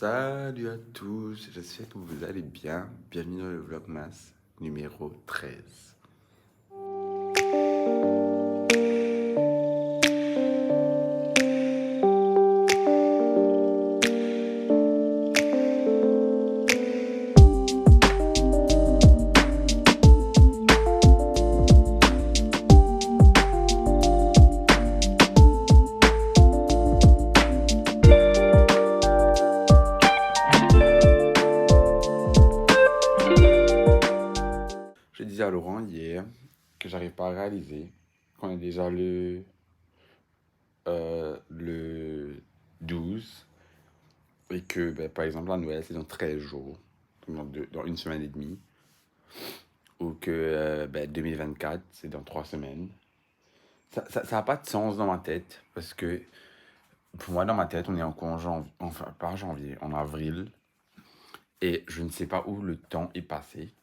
Salut à tous, j'espère que vous allez bien. Bienvenue dans le Vlogmas numéro 13. Je disais à Laurent hier que j'arrive pas à réaliser qu'on est déjà le 12 et que, par exemple, la Noël, c'est dans 13 jours, donc dans une semaine et demie, ou que 2024, c'est dans 3 semaines. Ça n'a pas de sens dans ma tête parce que pour moi, dans ma tête, on est encore en janvier, enfin pas en janvier, en avril, et je ne sais pas où le temps est passé.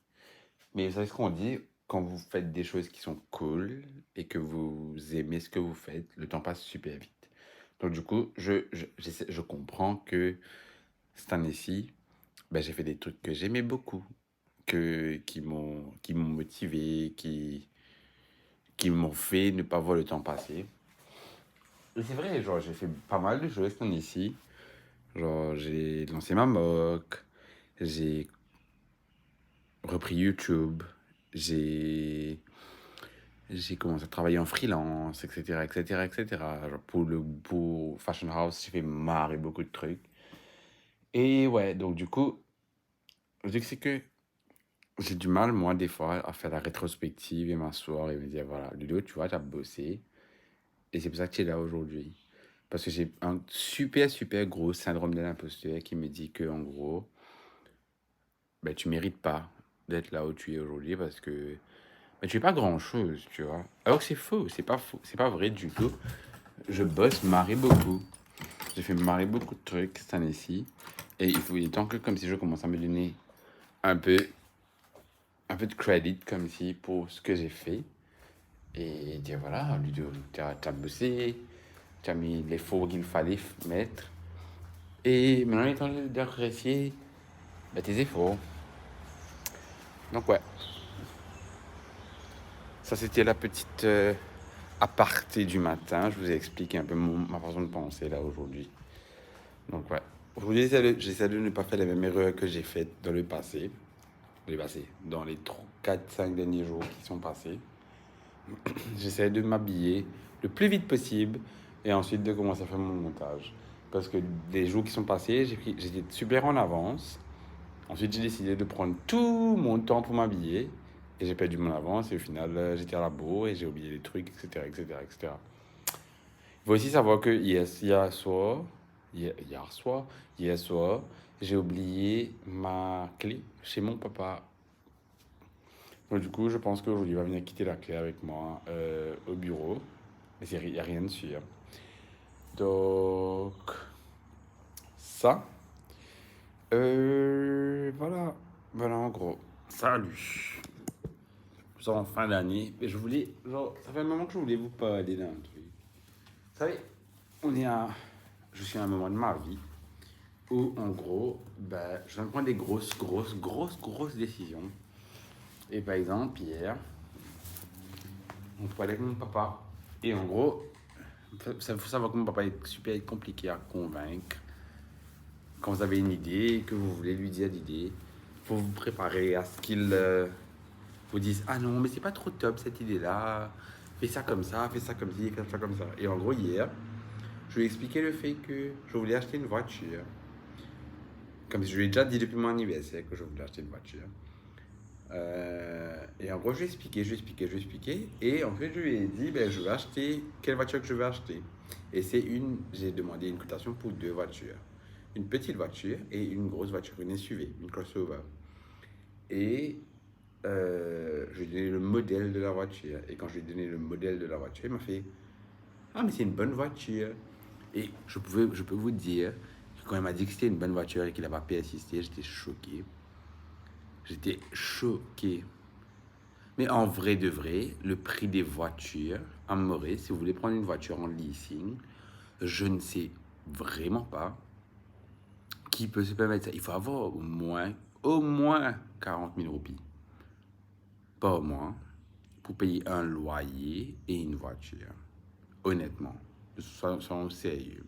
Mais vous savez ce qu'on dit, quand vous faites des choses qui sont cool et que vous aimez ce que vous faites, le temps passe super vite. Donc du coup, je comprends que cette année-ci, j'ai fait des trucs que j'aimais beaucoup, qui m'ont motivé, qui m'ont fait ne pas voir le temps passer. Et c'est vrai, genre, j'ai fait pas mal de choses cette année-ci. Genre, j'ai lancé ma mock, j'ai repris YouTube, j'ai j'ai commencé à travailler en freelance, etc., etc., etc. Genre pour Fashion House, j'ai fait marrer beaucoup de trucs. Et ouais, donc du coup, je dis que c'est que j'ai du mal, moi, des fois, à faire la rétrospective et m'asseoir et me dire, voilà, Ludo, tu vois, tu as bossé. Et c'est pour ça que tu es là aujourd'hui. Parce que j'ai un super, super gros syndrome de l'imposteur qui me dit que, en gros, tu mérites pas d'être là où tu es aujourd'hui parce que tu fais pas grand-chose, tu vois. Alors que c'est faux, c'est pas vrai du tout. Je bosse marrer beaucoup. J'ai fait marrer beaucoup de trucs cette année-ci. Et il est temps que, comme si je commence à me donner un peu, un peu de crédit, comme si, pour ce que j'ai fait. Et dire, voilà, Ludo, t'as bossé, t'as mis l'effort qu'il fallait mettre. Et maintenant, il est temps d'apprécier tes efforts. Donc, ouais, ça, c'était la petite aparté du matin. Je vous ai expliqué un peu ma façon de penser, là, aujourd'hui. Donc, ouais. Aujourd'hui, j'essaie de ne pas faire les mêmes erreurs que j'ai faites dans le passé. Dans les 3, 4, 5 derniers jours qui sont passés. J'essaie de m'habiller le plus vite possible et ensuite de commencer à faire mon montage. Parce que les jours qui sont passés, j'étais super en avance. Ensuite, j'ai décidé de prendre tout mon temps pour m'habiller et j'ai perdu mon avance et au final, j'étais à la bourre et j'ai oublié des trucs, etc., etc., etc. Il faut aussi savoir que hier soir, j'ai oublié ma clé chez mon papa. Donc, du coup, je pense qu'aujourd'hui, il va venir quitter la clé avec moi au bureau. Mais il n'y a rien dessus, hein. Donc, ça. Voilà. Voilà, en gros. Salut. Nous sommes en fin d'année. Et je voulais. Genre, ça fait un moment que je voulais vous parler d'un truc. Vous savez, on est à. Je suis à un moment de ma vie où, en gros, je viens de prendre des grosses décisions. Et par exemple, hier, on parlait avec mon papa. Et en gros, il faut savoir que mon papa est super compliqué à convaincre. Quand vous avez une idée et que vous voulez lui dire l'idée, il faut vous préparer à ce qu'il vous dise ah non, mais c'est pas trop top cette idée-là. Fais ça comme ça, fais ça comme ci, fais ça comme ça. Et en gros, hier, je lui ai expliqué le fait que je voulais acheter une voiture. Comme je lui ai déjà dit depuis mon anniversaire que je voulais acheter une voiture. Et en gros, je lui ai expliqué. Et en fait, je lui ai dit, je vais acheter, quelle voiture que je vais acheter. Et j'ai demandé une cotation pour deux voitures. Une petite voiture et une grosse voiture, une SUV, une crossover. Et je lui ai donné le modèle de la voiture. Et quand je lui ai donné le modèle de la voiture, il m'a fait ah, mais c'est une bonne voiture. Et je peux vous dire que quand il m'a dit que c'était une bonne voiture et qu'il n'a pas persisté, j'étais choqué. J'étais choqué. Mais en vrai de vrai, le prix des voitures à Maurice, si vous voulez prendre une voiture en leasing, je ne sais vraiment pas qui peut se permettre ça? Il faut avoir au moins 40 000 roupies par mois pour payer un loyer et une voiture. Honnêtement, soyons sérieux.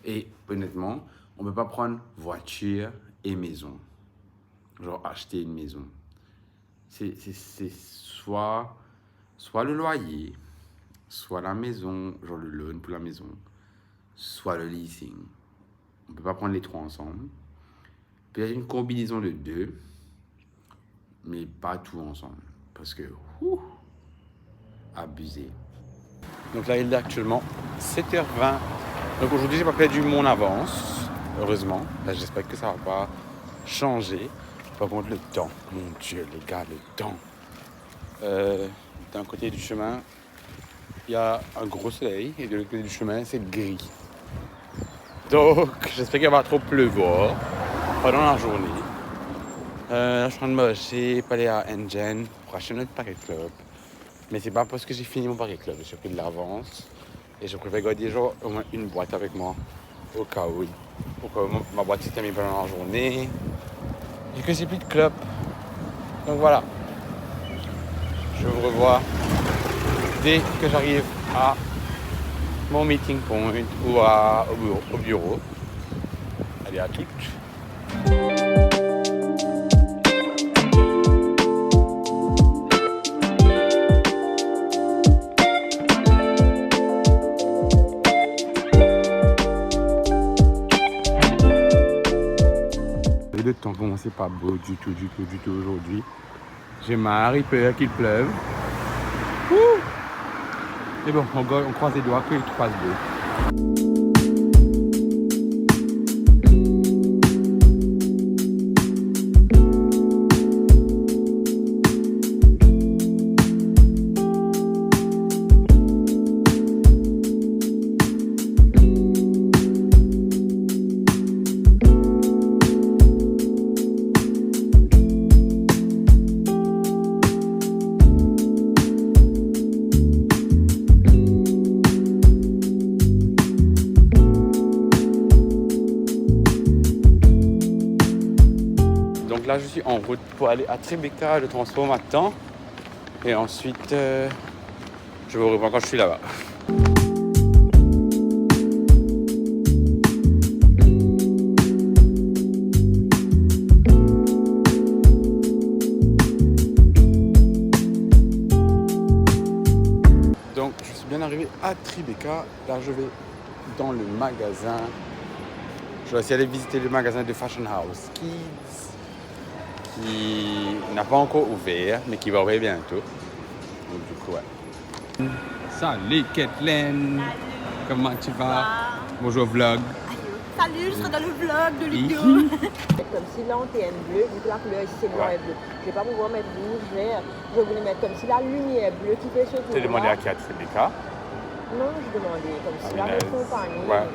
Et honnêtement, on ne peut pas prendre voiture et maison. Genre acheter une maison. C'est soit le loyer, soit la maison, genre le loan pour la maison, soit le leasing. On ne peut pas prendre les trois ensemble. Peut-être une combinaison de deux, mais pas tout ensemble. Parce que, abusé. Donc là, il est actuellement 7h20. Donc aujourd'hui, j'ai pas perdu mon avance, heureusement. Là, j'espère que ça va pas changer. Par contre, le temps, mon Dieu, les gars, le temps. D'un côté du chemin, il y a un gros soleil et de l'autre côté du chemin, c'est gris. Donc, j'espère qu'il va trop pleuvoir pendant la journée. Je suis en train de marcher pour aller à Engen pour acheter notre paquet club. Mais c'est pas parce que j'ai fini mon paquet club, j'ai pris de l'avance. Et je préfère garder genre au moins une boîte avec moi au cas où. Ma boîte s'est terminée pendant la journée. Et que j'ai plus de club. Donc voilà. Je vous revois dès que j'arrive à mon meeting point ou au bureau. Allez, à toutes. Le temps commence pas beau du tout aujourd'hui. J'ai marre, il peut qu'il pleuve. Mais bon, on croise les doigts qu'il fasse beau. Donc là, je suis en route pour aller à Tribeca, le transport m'attend. Et ensuite, je vous reprends quand je suis là-bas. Donc, je suis bien arrivé à Tribeca. Là, je vais dans le magasin. Je vais essayer d'aller visiter le magasin de Fashion House Kids, qui n'a pas encore ouvert, mais qui va ouvrir bientôt. Donc du coup, ouais. Salut Kathleen, comment tu vas? Bonjour vlog. Salut, je serai dans le vlog de Ludo. Comme si l'antenne bleue, vu que la couleur ici c'est blanc et bleu. Je ne vais pas pouvoir mettre rouge, vert. Je voulais mettre comme si la lumière bleue qui fait ce tour. Tu as demandé à qui, à Tribeca? Non, je demandais comme si la compagnie. Ouais.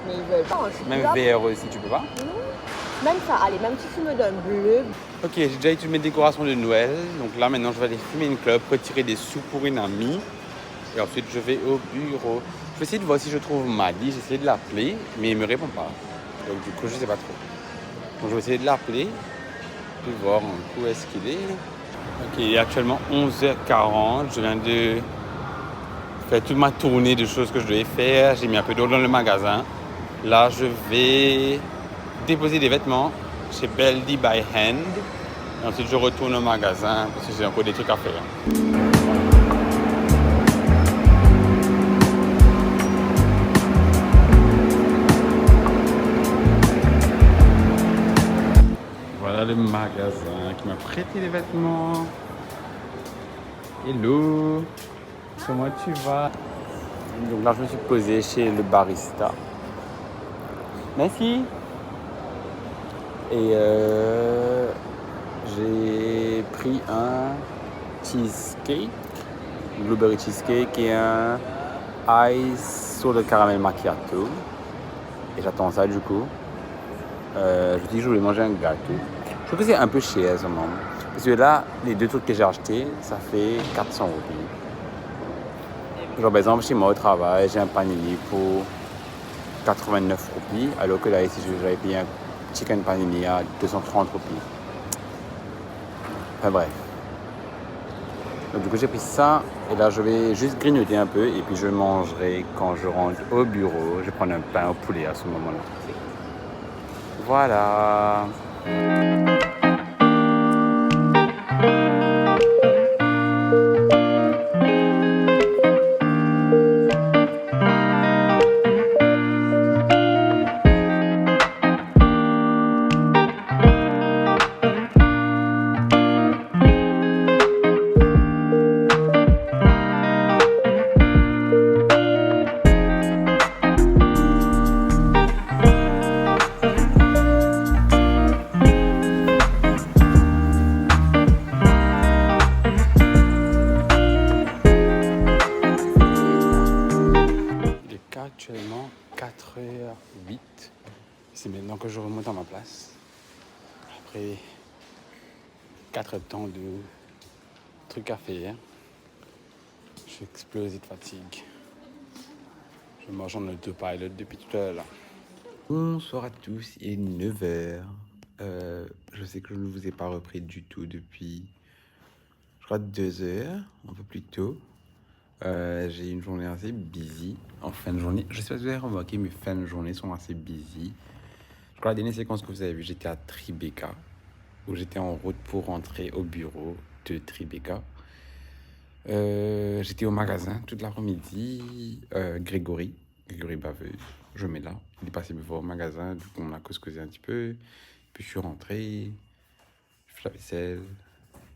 Mais ils veulent pas. Même vert aussi, tu peux pas? Non. Même ça, allez, même si tu me donnes bleu. Ok, j'ai déjà eu toutes mes décorations de Noël. Donc là, maintenant, je vais aller fumer une clope, retirer des sous pour une amie. Et ensuite, je vais au bureau. Je vais essayer de voir si je trouve Maddy. J'ai essayé de l'appeler, mais il ne me répond pas. Donc du coup, je ne sais pas trop. Donc je vais essayer de l'appeler, puis voir où est-ce qu'il est. Ok, il est actuellement 11h40. Je viens de faire toute ma tournée de choses que je devais faire. J'ai mis un peu d'eau dans le magasin. Là, je vais déposer des vêtements chez Beldy by Hand. Et ensuite, je retourne au magasin parce que j'ai encore des trucs à faire. Voilà le magasin qui m'a prêté les vêtements. Hello, comment tu vas? Donc là, je me suis posé chez le barista. Merci. Et j'ai pris un cheesecake, blueberry cheesecake et un ice sur le caramel macchiato. Et j'attends ça du coup. Je me dis que je voulais manger un gâteau. Je trouve que c'est un peu cher ce moment. Parce que là, les deux trucs que j'ai achetés, ça fait 400 roupies. Genre par exemple, chez moi au travail, j'ai un panier pour 89 roupies, alors que là ici, j'avais payé chicken panini à 230 roupies. Enfin bref. Donc, du coup, j'ai pris ça. Et là, je vais juste grignoter un peu. Et puis, je mangerai quand je rentre au bureau. Je vais prendre un pain au poulet à ce moment-là. Voilà. Actuellement 4h08. C'est maintenant que je remonte à ma place. Après 4 temps de trucs à faire. Je suis explosé de fatigue. Je mange en autopilot depuis tout à l'heure. Bonsoir à tous, il est 9h. Je sais que je ne vous ai pas repris du tout depuis, je crois, 2 heures, un peu plus tôt. J'ai une journée assez busy en fin de journée. Je sais pas si vous avez remarqué, mes fins de journée sont assez busy. Je crois que la dernière séquence que vous avez vue, j'étais à Tribeca, où j'étais en route pour rentrer au bureau de Tribeca. J'étais au magasin toute l'après-midi. Grégory Baveux, je mets là. Il est passé me voir au magasin, du coup on a causé un petit peu. Puis je suis rentré, je fais la vaisselle,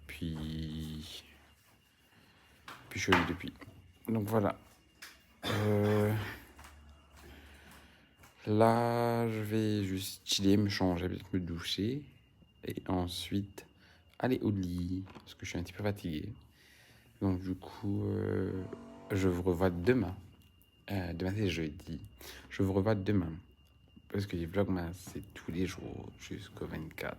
puis je suis au lit depuis. Donc voilà. Là, je vais juste chiller, me changer, peut-être me doucher. Et ensuite, aller au lit, parce que je suis un petit peu fatigué. Donc du coup, je vous revois demain. Demain, c'est jeudi. Je vous revois demain. Parce que les vlogmas, c'est tous les jours jusqu'au 24.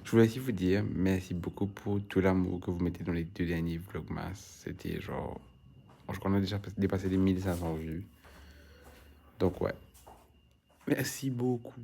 Je voulais aussi vous dire merci beaucoup pour tout l'amour que vous mettez dans les 2 derniers vlogmas. C'était genre... Je crois qu'on a déjà dépassé les 1500 vues. Donc ouais. Merci beaucoup.